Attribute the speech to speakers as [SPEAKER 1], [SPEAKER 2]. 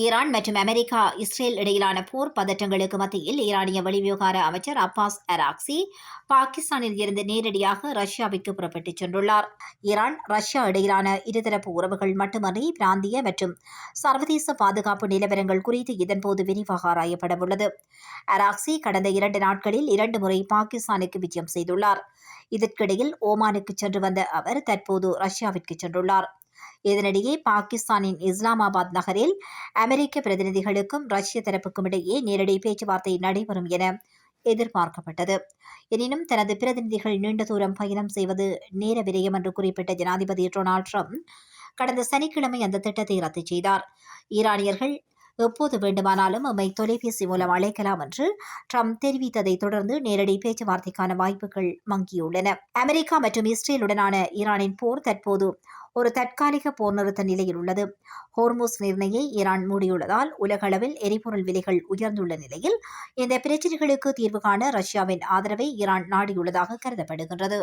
[SPEAKER 1] Iran மற்றும் America Israel இடையிலான போர் பதற்றங்களுக்கு மத்தியில் ஈரானிய வெளிவிவகார அமைச்சர் அப்பாஸ் அராக்சி பாகிஸ்தானில் இருந்து நேரடியாக ரஷ்யாவிற்கு புறப்பட்டுச் சென்றுள்ளார். ஈரான் ரஷ்யா இடையிலான இருதரப்பு உறவுகள் மட்டுமன்றி பிராந்திய மற்றும் சர்வதேச பாதுகாப்பு நிலவரங்கள் குறித்து இதன்போது விரிவாக ஆராயப்படவுள்ளது. அராக்சி கடந்த 2 நாட்களில் 2 முறை பாகிஸ்தானுக்கு விஜயம் செய்துள்ளார். இதற்கிடையில் ஓமானுக்கு சென்று வந்த அவர் தற்போது ரஷ்யாவிற்கு சென்றுள்ளார். இதனிடையே பாகிஸ்தானின் இஸ்லாமாபாத் நகரில் அமெரிக்க பிரதிநிதிகளுக்கும் ரஷ்ய தரப்புக்கும் இடையே நேரடி பேச்சுவார்த்தை நடைபெறும் என எதிர்பார்க்கப்பட்டது. எனினும் தனது பிரதிநிதிகள் நீண்ட தூரம் பயணம் செய்வது நேர விரயம் என்று குறிப்பிட்ட ஜனாதிபதி டொனால்ட் ட்ரம்ப் கடந்த சனிக்கிழமை அந்த திட்டத்தை ரத்து செய்தார். ஈரானியர்கள் எப்போது வேண்டுமானாலும் நம்மை தொலைபேசி மூலம் அழைக்கலாம் என்று ட்ரம்ப் தெரிவித்ததை தொடர்ந்து நேரடி பேச்சுவார்த்தைக்கான வாய்ப்புகள் மங்கியுள்ளன. அமெரிக்கா மற்றும் இஸ்ரேலுடனான ஈரானின் போர் தற்போது ஒரு தற்காலிக போர் நிறுத்த நிலையில் உள்ளது. ஹோர்முஸ் நீரிணையை ஈரான் மூடியுள்ளதால் உலக அளவில் எரிபொருள் விலைகள் உயர்ந்துள்ள நிலையில் இந்த பிரச்சினைகளுக்கு தீர்வு காண ரஷ்யாவின் ஆதரவை ஈரான் நாடியுள்ளதாக கருதப்படுகின்றது.